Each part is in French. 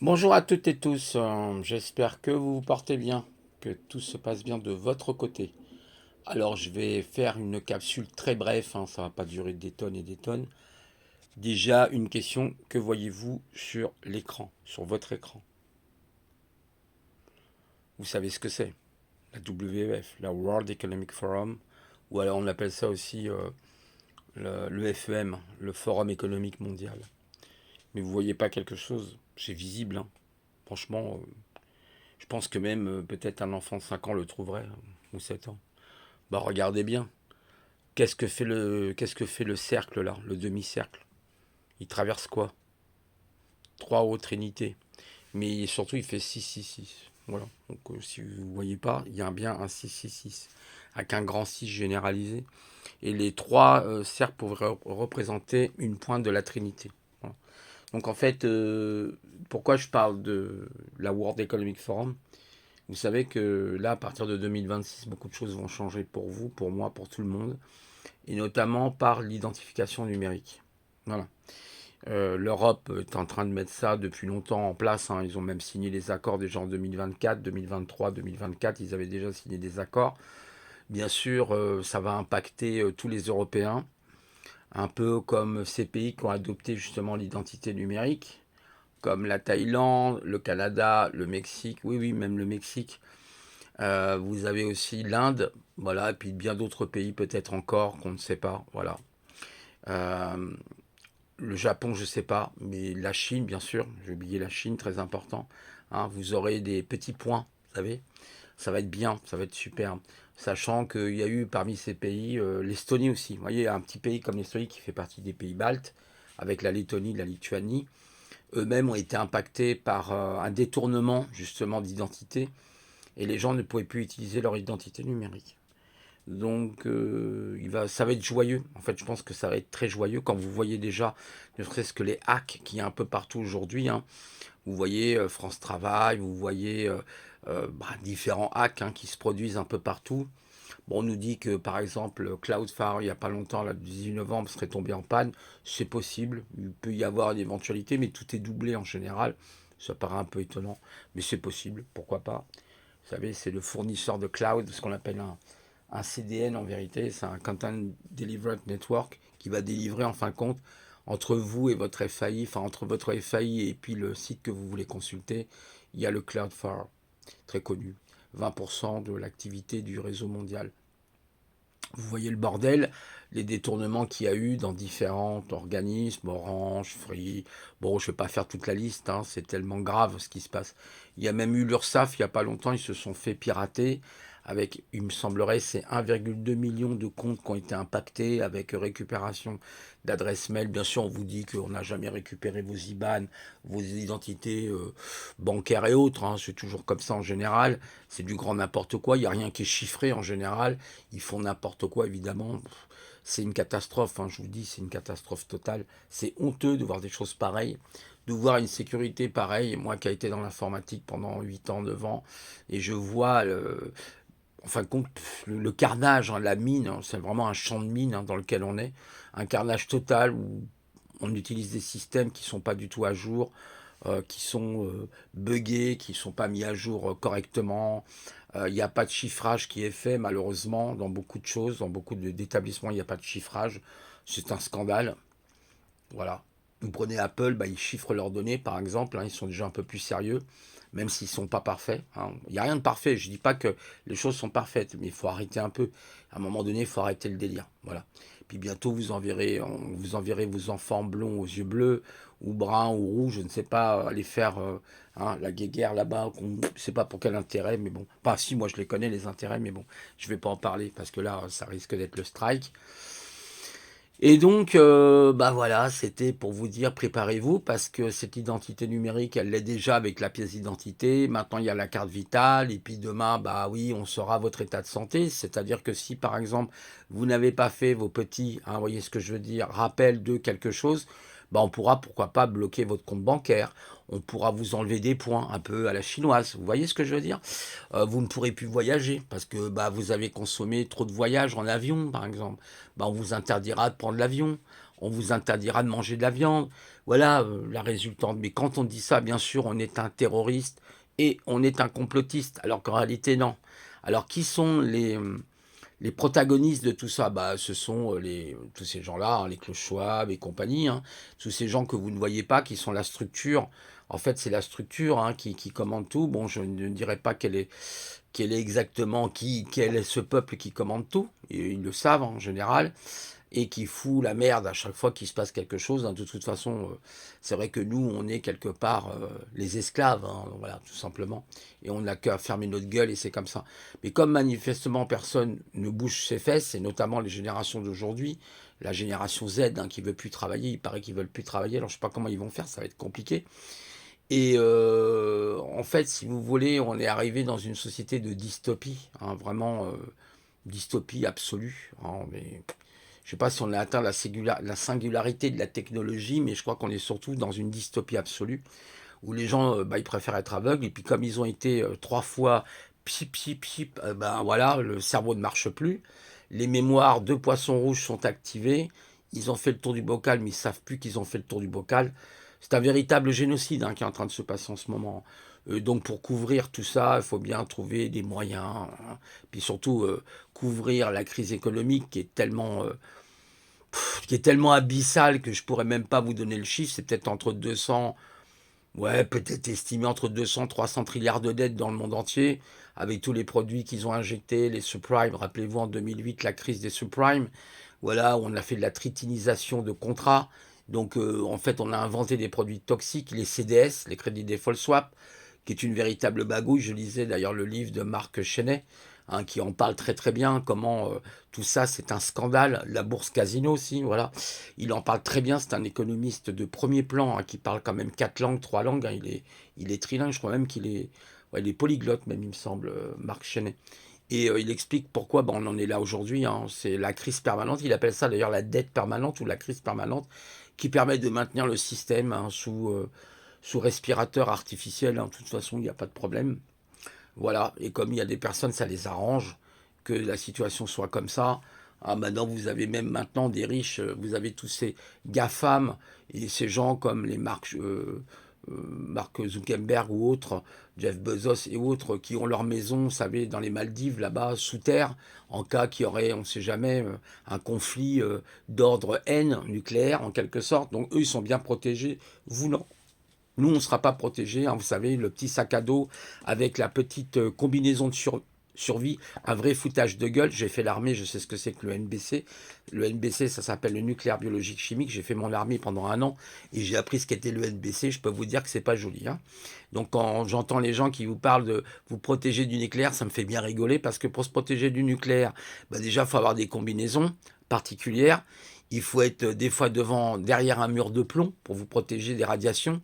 Bonjour à toutes et tous, j'espère que vous vous portez bien, que tout se passe bien de votre côté. Alors je vais faire une capsule très brève, ça va pas durer des tonnes et des tonnes. Déjà une question, que voyez-vous sur l'écran, sur votre écran? Vous savez ce que c'est? La WEF, la World Economic Forum, ou alors on appelle ça aussi le FEM, le Forum économique mondial. Mais vous voyez pas quelque chose? C'est visible, hein. Franchement, je pense que même peut-être un enfant de 5 ans le trouverait, ou 7 ans. Bah regardez bien. Qu'est-ce que fait le cercle là, le demi-cercle? Il traverse quoi? Trois autres unités. Mais surtout il fait 6, 6, 6. Voilà. Donc si vous ne voyez pas, il y a bien un 6, 6, 6 avec un grand 6 généralisé. Et les trois cercles pourraient représenter une pointe de la Trinité. Voilà. Donc en fait, pourquoi je parle de la World Economic Forum? Vous savez que là, à partir de 2026, beaucoup de choses vont changer pour vous, pour moi, pour tout le monde, et notamment par l'identification numérique. Voilà. L'Europe est en train de mettre ça depuis longtemps en place, hein. Ils ont même signé les accords déjà en 2024, 2023, 2024. Ils avaient déjà signé des accords. Bien sûr, ça va impacter tous les Européens, un peu comme ces pays qui ont adopté justement l'identité numérique, comme la Thaïlande, le Canada, le Mexique. Oui, oui, même le Mexique. Vous avez aussi l'Inde, voilà, et puis bien d'autres pays peut-être encore qu'on ne sait pas, voilà. Euh, le Japon, je ne sais pas, mais la Chine, bien sûr, j'ai oublié la Chine, très important. Hein, vous aurez des petits points, vous savez, ça va être bien, ça va être super. Sachant qu'il y a eu parmi ces pays l'Estonie aussi. Vous voyez, un petit pays comme l'Estonie qui fait partie des pays baltes, avec la Lettonie, la Lituanie, eux-mêmes ont été impactés par un détournement justement d'identité et les gens ne pouvaient plus utiliser leur identité numérique. Donc ça va être joyeux. En fait, je pense que ça va être très joyeux quand vous voyez déjà, ne serait-ce que les hacks qu'il y a un peu partout aujourd'hui, hein. Vous voyez France Travail, vous voyez différents hacks, hein, qui se produisent un peu partout. Bon, on nous dit que par exemple Cloudflare, il n'y a pas longtemps, le 18 novembre, serait tombé en panne. C'est possible, il peut y avoir une éventualité, mais tout est doublé en général. Ça paraît un peu étonnant, mais c'est possible, pourquoi pas. Vous savez, c'est le fournisseur de cloud, ce qu'on appelle un CDN en vérité, c'est un Content Delivery Network qui va délivrer en fin de compte entre vous et votre FAI, enfin entre votre FAI et puis le site que vous voulez consulter, il y a le Cloudflare, très connu, 20% de l'activité du réseau mondial. Vous voyez le bordel, les détournements qu'il y a eu dans différents organismes, Orange, Free. Bon, je ne vais pas faire toute la liste, hein, c'est tellement grave ce qui se passe. Il y a même eu l'URSSAF, il n'y a pas longtemps, ils se sont fait pirater. Avec, il me semblerait, c'est 1,2 million de comptes qui ont été impactés avec récupération d'adresses mail. Bien sûr, on vous dit qu'on n'a jamais récupéré vos IBAN, vos identités bancaires et autres, hein. C'est toujours comme ça en général. C'est du grand n'importe quoi. Il n'y a rien qui est chiffré en général. Ils font n'importe quoi, évidemment. C'est une catastrophe, hein, je vous dis, c'est une catastrophe totale. C'est honteux de voir des choses pareilles, de voir une sécurité pareille. Moi qui ai été dans l'informatique pendant 8 ans, 9 ans, et je vois, en fin de compte, le carnage, hein, la mine, hein, c'est vraiment un champ de mine, hein, dans lequel on est. Un carnage total où on utilise des systèmes qui ne sont pas du tout à jour, qui sont buggés, qui ne sont pas mis à jour correctement. Il n'y a pas de chiffrage qui est fait, malheureusement, dans beaucoup de choses, dans beaucoup d'établissements, il n'y a pas de chiffrage. C'est un scandale. Voilà. Vous prenez Apple, bah, ils chiffrent leurs données, par exemple, hein, ils sont déjà un peu plus sérieux, même s'ils ne sont pas parfaits, hein. Il n'y a rien de parfait, je ne dis pas que les choses sont parfaites, mais il faut arrêter un peu. À un moment donné, il faut arrêter le délire. Voilà. Puis bientôt, vous enverrez vos enfants blonds aux yeux bleus, ou bruns, ou rouges, je ne sais pas, aller faire la guéguerre là-bas. Je ne sais pas pour quel intérêt, mais bon. Enfin, si, moi je les connais, les intérêts, mais bon, je ne vais pas en parler, parce que là, ça risque d'être le strike. Et donc, bah voilà, c'était pour vous dire, préparez-vous, parce que cette identité numérique, elle l'est déjà avec la pièce d'identité. Maintenant, il y a la carte vitale, et puis demain, bah oui, on saura votre état de santé. C'est-à-dire que si, par exemple, vous n'avez pas fait vos petits, hein, vous voyez ce que je veux dire, rappels de quelque chose, bah on pourra, pourquoi pas, bloquer votre compte bancaire. On pourra vous enlever des points, un peu à la chinoise. Vous voyez ce que je veux dire? Vous ne pourrez plus voyager parce que bah, vous avez consommé trop de voyages en avion, par exemple. Bah, on vous interdira de prendre l'avion. on vous interdira de manger de la viande. Voilà la résultante. Mais quand on dit ça, bien sûr, on est un terroriste et on est un complotiste, alors qu'en réalité, non. Alors, qui sont les protagonistes de tout ça? Bah, ce sont tous ces gens-là, hein, les Klaus Schwab et compagnie, hein, tous ces gens que vous ne voyez pas, qui sont la structure. En fait, c'est la structure, hein, qui commande tout. Bon, je ne dirais pas quel est exactement quel est ce peuple qui commande tout. Et ils le savent en général et qui fout la merde à chaque fois qu'il se passe quelque chose, hein. De toute façon, c'est vrai que nous, on est quelque part les esclaves, hein, voilà, tout simplement. Et on n'a qu'à fermer notre gueule et c'est comme ça. Mais comme manifestement personne ne bouge ses fesses, et notamment les générations d'aujourd'hui, la génération Z, hein, qui ne veut plus travailler, il paraît qu'ils ne veulent plus travailler, alors je ne sais pas comment ils vont faire, ça va être compliqué. Et en fait, si vous voulez, on est arrivé dans une société de dystopie, hein, vraiment dystopie absolue, hein, mais je ne sais pas si on a atteint la singularité de la technologie, mais je crois qu'on est surtout dans une dystopie absolue, où les gens, bah, ils préfèrent être aveugles, et puis comme ils ont été 3 fois pip, pip, pip, ben voilà, le cerveau ne marche plus, les mémoires de poissons rouges sont activées, ils ont fait le tour du bocal, mais ils ne savent plus qu'ils ont fait le tour du bocal. C'est un véritable génocide, hein, qui est en train de se passer en ce moment. Donc pour couvrir tout ça, il faut bien trouver des moyens, hein. Puis surtout couvrir la crise économique qui est tellement abyssale que je pourrais même pas vous donner le chiffre. C'est peut-être entre 200, ouais, peut-être estimé entre 200 300 trilliards de dettes dans le monde entier, avec tous les produits qu'ils ont injectés, les subprimes. Rappelez-vous en 2008 la crise des subprimes. Voilà, où on a fait de la tritinisation de contrats. Donc en fait, on a inventé des produits toxiques, les CDS, les crédits default swap, qui est une véritable bagouille. Je lisais d'ailleurs le livre de Marc Chenet, hein, qui en parle très très bien, comment tout ça c'est un scandale. La bourse casino aussi, voilà. Il en parle très bien, c'est un économiste de premier plan, hein, qui parle quand même 4 langues, 3 langues, hein. Il est trilingue, je crois même ouais, il est polyglotte même, il me semble, Marc Chenet. Et il explique pourquoi on en est là aujourd'hui, hein. C'est la crise permanente. Il appelle ça d'ailleurs la dette permanente ou la crise permanente qui permet de maintenir le système, hein, sous respirateur artificiel, hein. De toute façon, il n'y a pas de problème. Voilà. Et comme il y a des personnes, ça les arrange que la situation soit comme ça. Ah, maintenant, vous avez même maintenant des riches, vous avez tous ces GAFAM et ces gens comme les Mark Zuckerberg ou autres, Jeff Bezos et autres, qui ont leur maison, vous savez, dans les Maldives, là-bas, sous terre, en cas qu'il y aurait, on ne sait jamais, un conflit d'ordre haine nucléaire, en quelque sorte. Donc eux, ils sont bien protégés. Vous, non. Nous, on ne sera pas protégés, hein, vous savez, le petit sac à dos avec la petite combinaison de survie, un vrai foutage de gueule. J'ai fait l'armée, je sais ce que c'est que le NBC. Le NBC, ça s'appelle le nucléaire biologique chimique. J'ai fait mon armée pendant 1 an et j'ai appris ce qu'était le NBC. Je peux vous dire que c'est pas joli, hein. Donc quand j'entends les gens qui vous parlent de vous protéger du nucléaire, ça me fait bien rigoler parce que pour se protéger du nucléaire, bah déjà, il faut avoir des combinaisons particulières. Il faut être des fois derrière un mur de plomb pour vous protéger des radiations.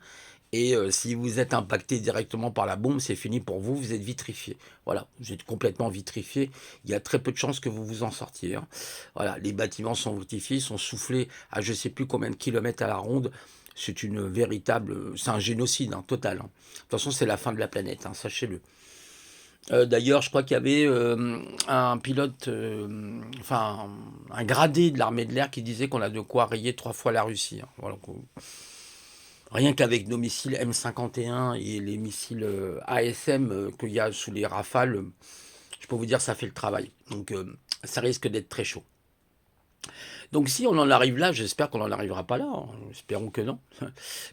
Et si vous êtes impacté directement par la bombe, c'est fini pour vous, vous êtes vitrifié. Voilà, vous êtes complètement vitrifié. Il y a très peu de chances que vous vous en sortiez, hein. Voilà, les bâtiments sont vitrifiés, sont soufflés à je ne sais plus combien de kilomètres à la ronde. C'est un génocide, hein, total, hein. De toute façon, c'est la fin de la planète, hein, sachez-le. D'ailleurs, je crois qu'il y avait un pilote, enfin un gradé de l'armée de l'air qui disait qu'on a de quoi rayer 3 fois la Russie, hein. Voilà. Rien qu'avec nos missiles M51 et les missiles ASM qu'il y a sous les Rafales, je peux vous dire ça fait le travail. Donc ça risque d'être très chaud. Donc si on en arrive là, j'espère qu'on n'en arrivera pas là, hein. Espérons que non.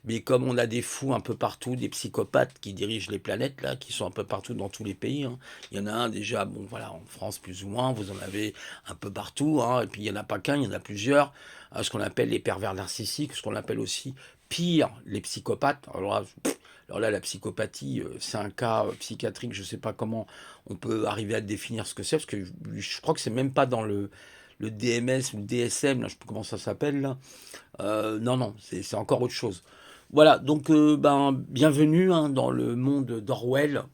Mais comme on a des fous un peu partout, des psychopathes qui dirigent les planètes, là, qui sont un peu partout dans tous les pays, hein. Il y en a un déjà, bon voilà, en France plus ou moins, vous en avez un peu partout, hein. Et puis il n'y en a pas qu'un, il y en a plusieurs, hein, ce qu'on appelle les pervers narcissiques, ce qu'on appelle aussi pire, les psychopathes. Alors là, la psychopathie, c'est un cas psychiatrique, je ne sais pas comment on peut arriver à définir ce que c'est, parce que je crois que c'est même pas dans le DMS ou le DSM, là, je ne sais pas comment ça s'appelle, là. Non, non, c'est encore autre chose. Voilà, donc bienvenue, hein, dans le monde d'Orwell,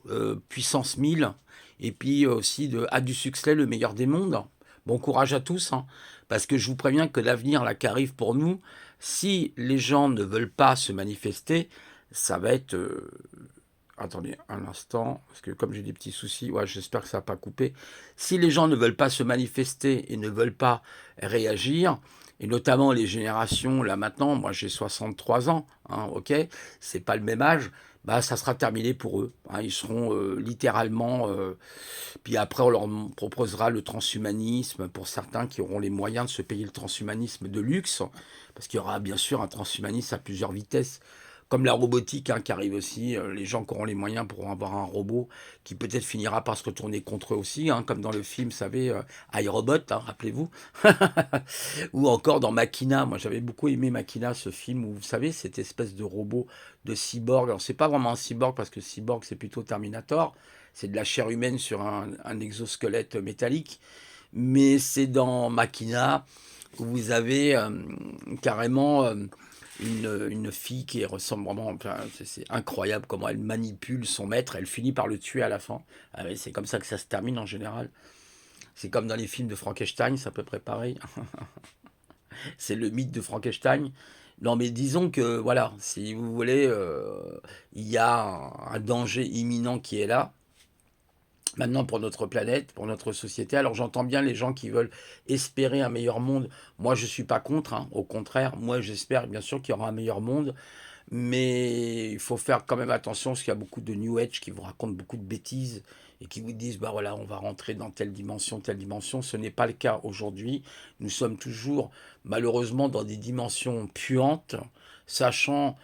puissance 1000, et puis aussi de A du succès, le meilleur des mondes. Bon courage à tous, hein, parce que je vous préviens que l'avenir là qui arrive pour nous, si les gens ne veulent pas se manifester, ça va être... attendez un instant, parce que comme j'ai des petits soucis, ouais, j'espère que ça n'a pas coupé. Si les gens ne veulent pas se manifester et ne veulent pas réagir, et notamment les générations, là maintenant, moi j'ai 63 ans, hein, ok, c'est pas le même âge, bah ça sera terminé pour eux, hein, ils seront littéralement, puis après on leur proposera le transhumanisme pour certains qui auront les moyens de se payer le transhumanisme de luxe, parce qu'il y aura bien sûr un transhumanisme à plusieurs vitesses, comme la robotique hein, qui arrive aussi, les gens qui auront les moyens pourront avoir un robot qui peut-être finira par se retourner contre eux aussi, hein, comme dans le film, vous savez, iRobot, hein, rappelez-vous. Ou encore dans Machina, moi j'avais beaucoup aimé Machina, ce film où vous savez, cette espèce de robot de cyborg, alors c'est pas vraiment un cyborg parce que cyborg c'est plutôt Terminator, c'est de la chair humaine sur un exosquelette métallique, mais c'est dans Machina où vous avez carrément une fille qui ressemble vraiment, enfin, c'est incroyable comment elle manipule son maître, elle finit par le tuer à la fin. Ah ouais, c'est comme ça que ça se termine en général. C'est comme dans les films de Frankenstein, c'est à peu près pareil. C'est le mythe de Frankenstein. Non, mais disons que, voilà, si vous voulez, il y a un danger imminent qui est là, maintenant pour notre planète, pour notre société. Alors j'entends bien les gens qui veulent espérer un meilleur monde. Moi, je ne suis pas contre, hein. Au contraire, moi j'espère bien sûr qu'il y aura un meilleur monde. Mais il faut faire quand même attention parce qu'il y a beaucoup de New Age qui vous racontent beaucoup de bêtises et qui vous disent, bah voilà, on va rentrer dans telle dimension, telle dimension. Ce n'est pas le cas aujourd'hui. Nous sommes toujours, malheureusement, dans des dimensions puantes, sachant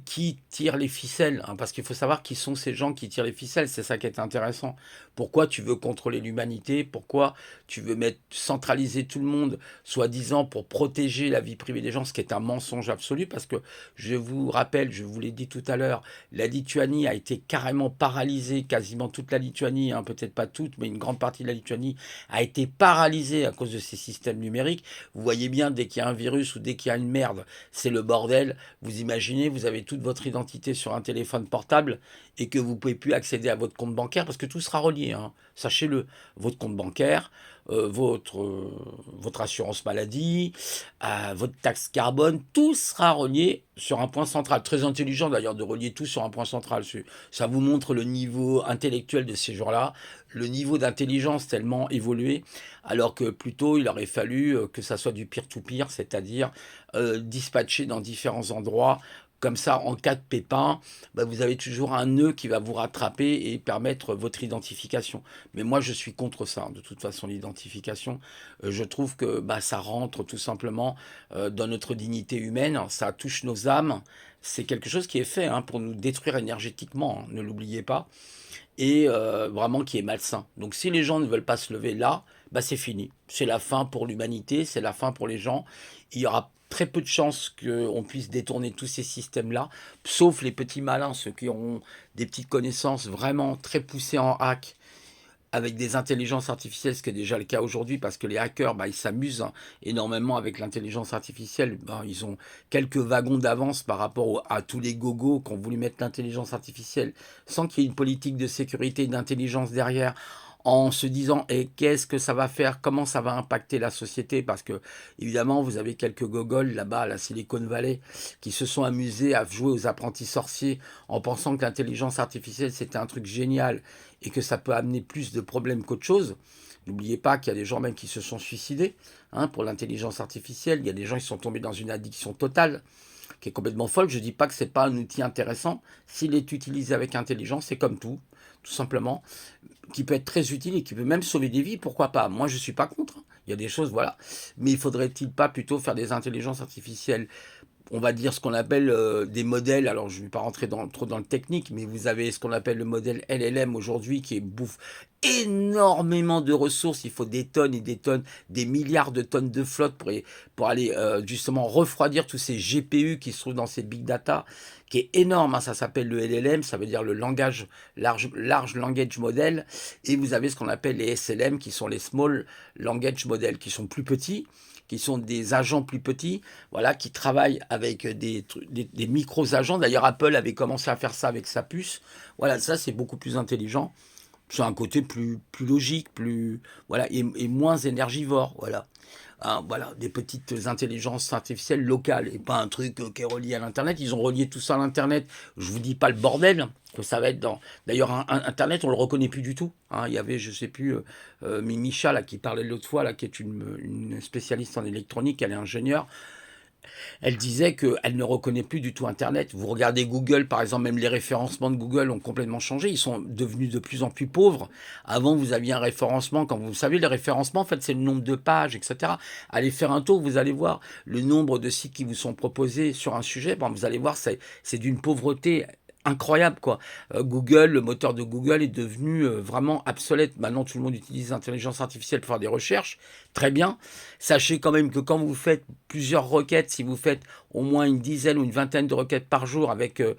qui tire les ficelles, hein, parce qu'il faut savoir qui sont ces gens qui tirent les ficelles, c'est ça qui est intéressant. Pourquoi tu veux contrôler l'humanité? Pourquoi tu veux centraliser tout le monde, soi-disant pour protéger la vie privée des gens, ce qui est un mensonge absolu, parce que je vous rappelle, je vous l'ai dit tout à l'heure, la Lituanie a été carrément paralysée, quasiment toute la Lituanie, hein, peut-être pas toute, mais une grande partie de la Lituanie a été paralysée à cause de ces systèmes numériques. Vous voyez bien, dès qu'il y a un virus ou dès qu'il y a une merde, c'est le bordel. Vous imaginez, vous avez toute votre identité sur un téléphone portable et que vous ne pouvez plus accéder à votre compte bancaire parce que tout sera relié, hein. Sachez-le, votre compte bancaire, votre assurance maladie, votre taxe carbone, tout sera relié sur un point central. Très intelligent d'ailleurs de relier tout sur un point central. Ça vous montre le niveau intellectuel de ces gens-là, le niveau d'intelligence tellement évolué, alors que plutôt il aurait fallu que ça soit du peer-to-peer, c'est-à-dire dispatché dans différents endroits. Comme ça, en cas de pépin, bah, vous avez toujours un nœud qui va vous rattraper et permettre votre identification. Mais moi, je suis contre ça, de toute façon, l'identification. Je trouve que bah, ça rentre tout simplement dans notre dignité humaine, ça touche nos âmes. C'est quelque chose qui est fait hein, pour nous détruire énergétiquement, hein, ne l'oubliez pas, et vraiment qui est malsain. Donc si les gens ne veulent pas se lever là, bah, c'est fini. C'est la fin pour l'humanité, c'est la fin pour les gens. Il y aura très peu de chances qu'on puisse détourner tous ces systèmes-là, sauf les petits malins, ceux qui auront des petites connaissances vraiment très poussées en hack, avec des intelligences artificielles, ce qui est déjà le cas aujourd'hui, parce que les hackers, bah, ils s'amusent hein, énormément avec l'intelligence artificielle. Bah, ils ont quelques wagons d'avance par rapport à tous les gogos qui ont voulu mettre l'intelligence artificielle, sans qu'il y ait une politique de sécurité et d'intelligence derrière, en se disant qu'est-ce que ça va faire, comment ça va impacter la société, parce que évidemment vous avez quelques gogoles là-bas à la Silicon Valley qui se sont amusés à jouer aux apprentis sorciers en pensant que l'intelligence artificielle c'était un truc génial et que ça peut amener plus de problèmes qu'autre chose. N'oubliez pas qu'il y a des gens même qui se sont suicidés hein, pour l'intelligence artificielle. Il y a des gens qui sont tombés dans une addiction totale qui est complètement folle. Je ne dis pas que ce n'est pas un outil intéressant. S'il est utilisé avec intelligence, c'est comme tout simplement, qui peut être très utile et qui peut même sauver des vies, pourquoi pas. Moi, je ne suis pas contre. Il y a des choses, voilà. Mais il faudrait-il pas plutôt faire des intelligences artificielles, on va dire ce qu'on appelle des modèles, alors je ne vais pas rentrer trop dans le technique, mais vous avez ce qu'on appelle le modèle LLM aujourd'hui qui bouffe énormément de ressources, il faut des tonnes et des tonnes, des milliards de tonnes de flotte pour aller justement refroidir tous ces GPU qui se trouvent dans ces big data, qui est énorme, hein, ça s'appelle le LLM, ça veut dire le langage, large language model, et vous avez ce qu'on appelle les SLM qui sont les small language model, qui sont plus petits, qui sont des agents plus petits, voilà, qui travaillent avec des micros-agents. D'ailleurs, Apple avait commencé à faire ça avec sa puce. Voilà, ça, c'est beaucoup plus intelligent. C'est un côté plus logique, voilà, et moins énergivore, voilà. hein, voilà, des petites intelligences artificielles locales et pas un truc qui est relié à l'Internet. Ils ont relié tout ça à l'Internet. Je vous dis pas le bordel que ça va être dans. D'ailleurs, Internet, on le reconnaît plus du tout, hein. Il y avait, je sais plus, Micha là qui parlait l'autre fois là, qui est une spécialiste en électronique, elle est ingénieure. Elle disait qu'elle ne reconnaît plus du tout Internet. Vous regardez Google, par exemple, même les référencements de Google ont complètement changé. Ils sont devenus de plus en plus pauvres. Avant, vous aviez un référencement. Quand vous savez, le référencement, en fait, c'est le nombre de pages, etc. Allez faire un tour, vous allez voir le nombre de sites qui vous sont proposés sur un sujet. Bon, vous allez voir, c'est d'une pauvreté incroyable, quoi. Google, le moteur de Google est devenu vraiment obsolète. Maintenant, tout le monde utilise l'intelligence artificielle pour faire des recherches. Très bien. Sachez quand même que quand vous faites plusieurs requêtes, si vous faites au moins une dizaine ou une vingtaine de requêtes par jour avec, je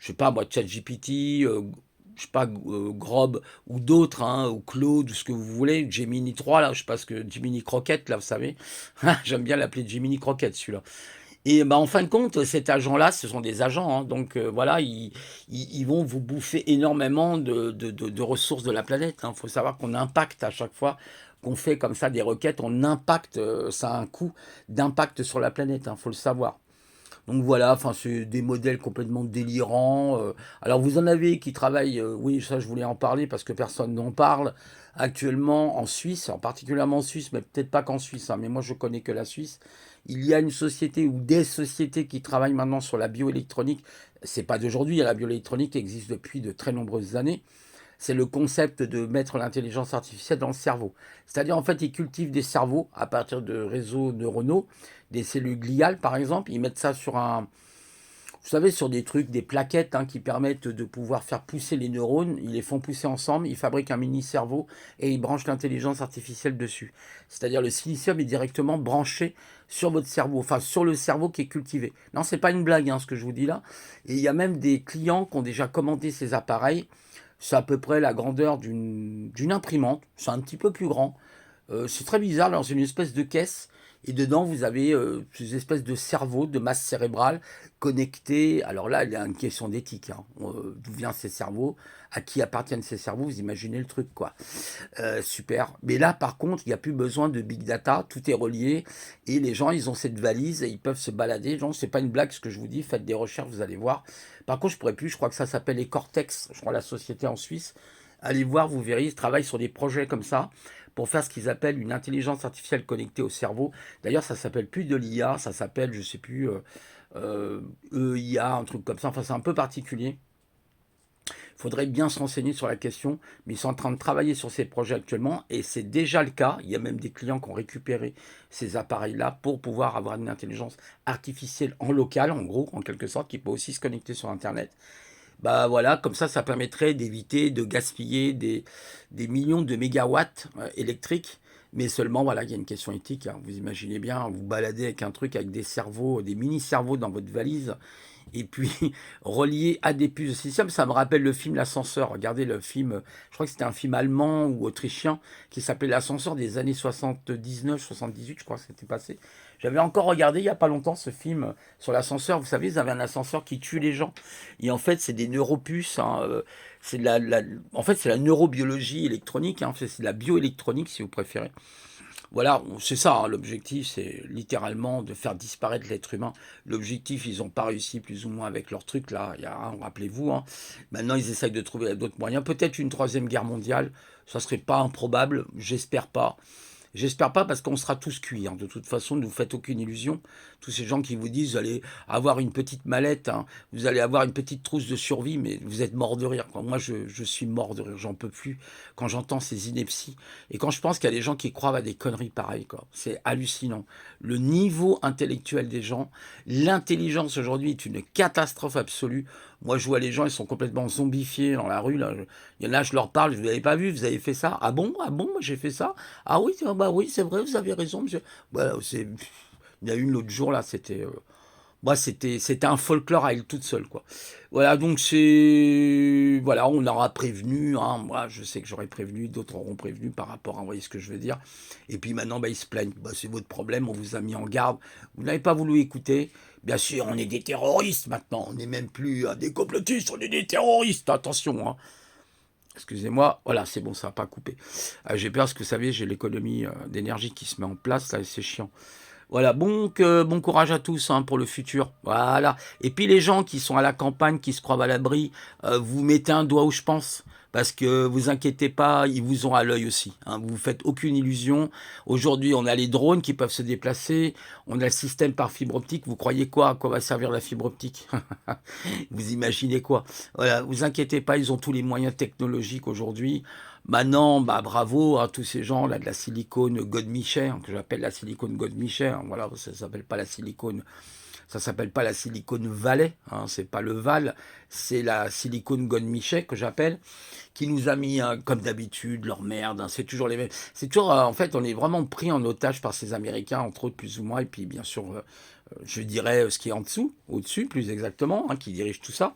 sais pas moi, ChatGPT, je sais pas, Grob ou d'autres, hein, ou Claude, ou ce que vous voulez, Gemini 3, là, je sais pas ce que, Gemini Croquette, là, vous savez. J'aime bien l'appeler Gemini Croquette, celui-là. Et bah, en fin de compte, cet agent-là, ce sont des agents, hein, donc voilà, ils vont vous bouffer énormément de ressources de la planète. Il faut savoir qu'on impacte à chaque fois qu'on fait comme ça des requêtes, on impacte, ça a un coût d'impact sur la planète, il faut le savoir. Donc voilà, enfin c'est des modèles complètement délirants. Alors vous en avez qui travaillent, oui ça je voulais en parler parce que personne n'en parle actuellement en Suisse, en particulièrement en Suisse, mais peut-être pas qu'en Suisse, hein, mais moi je connais que la Suisse. Il y a une société ou des sociétés qui travaillent maintenant sur la bioélectronique. C'est pas d'aujourd'hui, la bioélectronique existe depuis de très nombreuses années. C'est le concept de mettre l'intelligence artificielle dans le cerveau. C'est-à-dire, en fait, ils cultivent des cerveaux à partir de réseaux neuronaux, des cellules gliales, par exemple. Ils mettent ça sur un, vous savez, sur des trucs, des plaquettes, hein, qui permettent de pouvoir faire pousser les neurones. Ils les font pousser ensemble, ils fabriquent un mini-cerveau et ils branchent l'intelligence artificielle dessus. C'est-à-dire, le silicium est directement branché sur votre cerveau, enfin sur le cerveau qui est cultivé. Non, c'est pas une blague, hein, ce que je vous dis là. Et il y a même des clients qui ont déjà commandé ces appareils. C'est à peu près la grandeur d'une imprimante. C'est un petit peu plus grand. C'est très bizarre, dans une espèce de caisse. Et dedans, vous avez ces espèces de cerveaux, de masse cérébrale connectés. Alors là, il y a une question d'éthique, hein. D'où viennent ces cerveaux? À qui appartiennent ces cerveaux? Vous imaginez le truc, quoi. Super. Mais là, par contre, il n'y a plus besoin de big data. Tout est relié. Et les gens, ils ont cette valise et ils peuvent se balader. Genre, c'est pas une blague ce que je vous dis. Faites des recherches, vous allez voir. Par contre, je pourrais plus. Je crois que ça s'appelle les Cortex. Je crois la société en Suisse. Allez voir, vous verrez. Ils travaillent sur des projets comme ça pour faire ce qu'ils appellent une intelligence artificielle connectée au cerveau. D'ailleurs, ça s'appelle plus de l'IA, ça s'appelle, je sais plus, EIA, un truc comme ça. Enfin, c'est un peu particulier. Il faudrait bien se renseigner sur la question, mais ils sont en train de travailler sur ces projets actuellement, et c'est déjà le cas. Il y a même des clients qui ont récupéré ces appareils-là pour pouvoir avoir une intelligence artificielle en local, en gros, en quelque sorte, qui peut aussi se connecter sur Internet. Bah voilà, comme ça permettrait d'éviter de gaspiller des millions de mégawatts électriques. Mais seulement, voilà, il y a une question éthique, hein. Vous imaginez bien, vous baladez avec un truc avec des cerveaux, des mini-cerveaux dans votre valise, et puis relié à des puces de silicium. Ça me rappelle le film L'Ascenseur. Regardez le film, je crois que c'était un film allemand ou autrichien qui s'appelait L'Ascenseur des années 79-78, je crois que c'était passé. J'avais encore regardé il n'y a pas longtemps ce film sur l'ascenseur. Vous savez, ils avaient un ascenseur qui tue les gens. Et en fait, c'est des neuropuces, hein, c'est en fait, c'est la neurobiologie électronique, hein, c'est de la bioélectronique si vous préférez. Voilà, c'est ça, hein, l'objectif, c'est littéralement de faire disparaître l'être humain. L'objectif, ils n'ont pas réussi plus ou moins avec leur truc là. Il y a, hein, rappelez-vous, hein. Maintenant, ils essayent de trouver d'autres moyens. Peut-être une troisième guerre mondiale, ça serait pas improbable, j'espère pas. J'espère pas parce qu'on sera tous cuits, hein. De toute façon, ne vous faites aucune illusion. Tous ces gens qui vous disent vous allez avoir une petite mallette, hein, vous allez avoir une petite trousse de survie, mais vous êtes mort de rire, quoi. Moi, je suis mort de rire, j'en peux plus quand j'entends ces inepties. Et quand je pense qu'il y a des gens qui croient à des conneries pareilles, quoi. C'est hallucinant. Le niveau intellectuel des gens, l'intelligence aujourd'hui est une catastrophe absolue. Moi, je vois les gens, ils sont complètement zombifiés dans la rue, là. Il y en a, je leur parle, je vous l'avez pas vu, vous avez fait ça? Ah bon? Ah bon? Moi, j'ai fait ça? Ah oui, bah oui, c'est vrai, vous avez raison, monsieur. Voilà, il y a une l'autre jour, là, c'était un folklore à elle toute seule, quoi. Voilà, donc voilà, on aura prévenu, hein. Moi, je sais que j'aurais prévenu, d'autres auront prévenu par rapport à, vous voyez ce que je veux dire. Et puis maintenant, bah, ils se plaignent. Bah, c'est votre problème, on vous a mis en garde. Vous n'avez pas voulu écouter. Bien sûr, on est des terroristes maintenant. On n'est même plus des complotistes, on est des terroristes. Attention, hein. Excusez-moi, voilà, c'est bon, ça n'a pas coupé. J'ai peur parce que, vous savez, j'ai l'économie d'énergie qui se met en place, là, et c'est chiant. Voilà, bon courage à tous hein, pour le futur. Voilà. Et puis les gens qui sont à la campagne, qui se croient à l'abri, vous mettez un doigt où je pense. Parce que vous inquiétez pas, ils vous ont à l'œil aussi. Hein, vous vous faites aucune illusion. Aujourd'hui, on a les drones qui peuvent se déplacer. On a le système par fibre optique. Vous croyez quoi? À quoi va servir la fibre optique? Vous imaginez quoi? Voilà, vous inquiétez pas, ils ont tous les moyens technologiques aujourd'hui. Maintenant, bah, bravo à tous ces gens là de la silicone godemiché, hein, que j'appelle la silicone godemiché. Hein, voilà, ça s'appelle pas la silicone, ça s'appelle pas la silicone Valais. Hein, c'est pas le Val, c'est la silicone godemiché que j'appelle, qui nous a mis, hein, comme d'habitude, leur merde. Hein, c'est toujours les mêmes. C'est toujours, en fait, on est vraiment pris en otage par ces Américains, entre autres plus ou moins, et puis bien sûr, je dirais ce qui est en dessous, au-dessus, plus exactement, hein, qui dirige tout ça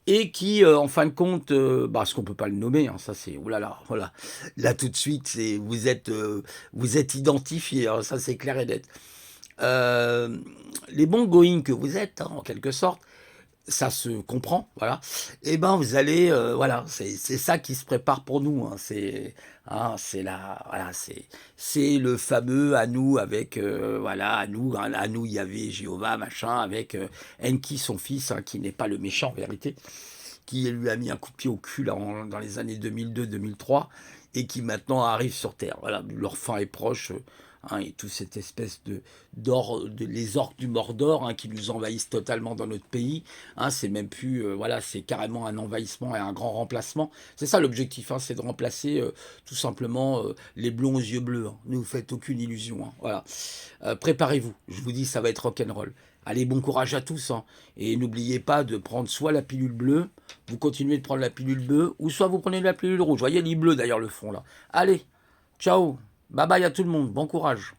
et qui, en fin de compte, parce qu'on peut pas le nommer, hein, ça c'est, oulala, voilà, là tout de suite, c'est, vous êtes identifié, hein, ça c'est clair et net. Euh, les bons going que vous êtes, hein, en quelque sorte, ça se comprend, voilà. Et ben vous allez, voilà, c'est ça qui se prépare pour nous. C'est la, voilà, c'est le fameux à nous avec, voilà, à nous il y avait Jéhovah machin avec Enki son fils, hein, qui n'est pas le méchant en vérité, qui lui a mis un coup de pied au cul là, dans les années 2002-2003 et qui maintenant arrive sur Terre. Voilà, leur fin est proche. Hein, et toute cette espèce les orques du Mordor hein, qui nous envahissent totalement dans notre pays. Hein, c'est même plus, voilà, c'est carrément un envahissement et un grand remplacement. C'est ça l'objectif, hein, c'est de remplacer tout simplement les blonds aux yeux bleus. Hein. Ne vous faites aucune illusion. Hein, voilà. Préparez-vous, je vous dis, ça va être rock'n'roll. Allez, bon courage à tous. Hein. Et n'oubliez pas de prendre soit la pilule bleue, vous continuez de prendre la pilule bleue, ou soit vous prenez la pilule rouge. Vous voyez, les bleus d'ailleurs le fond là. Allez, ciao, bye bye à tout le monde, bon courage.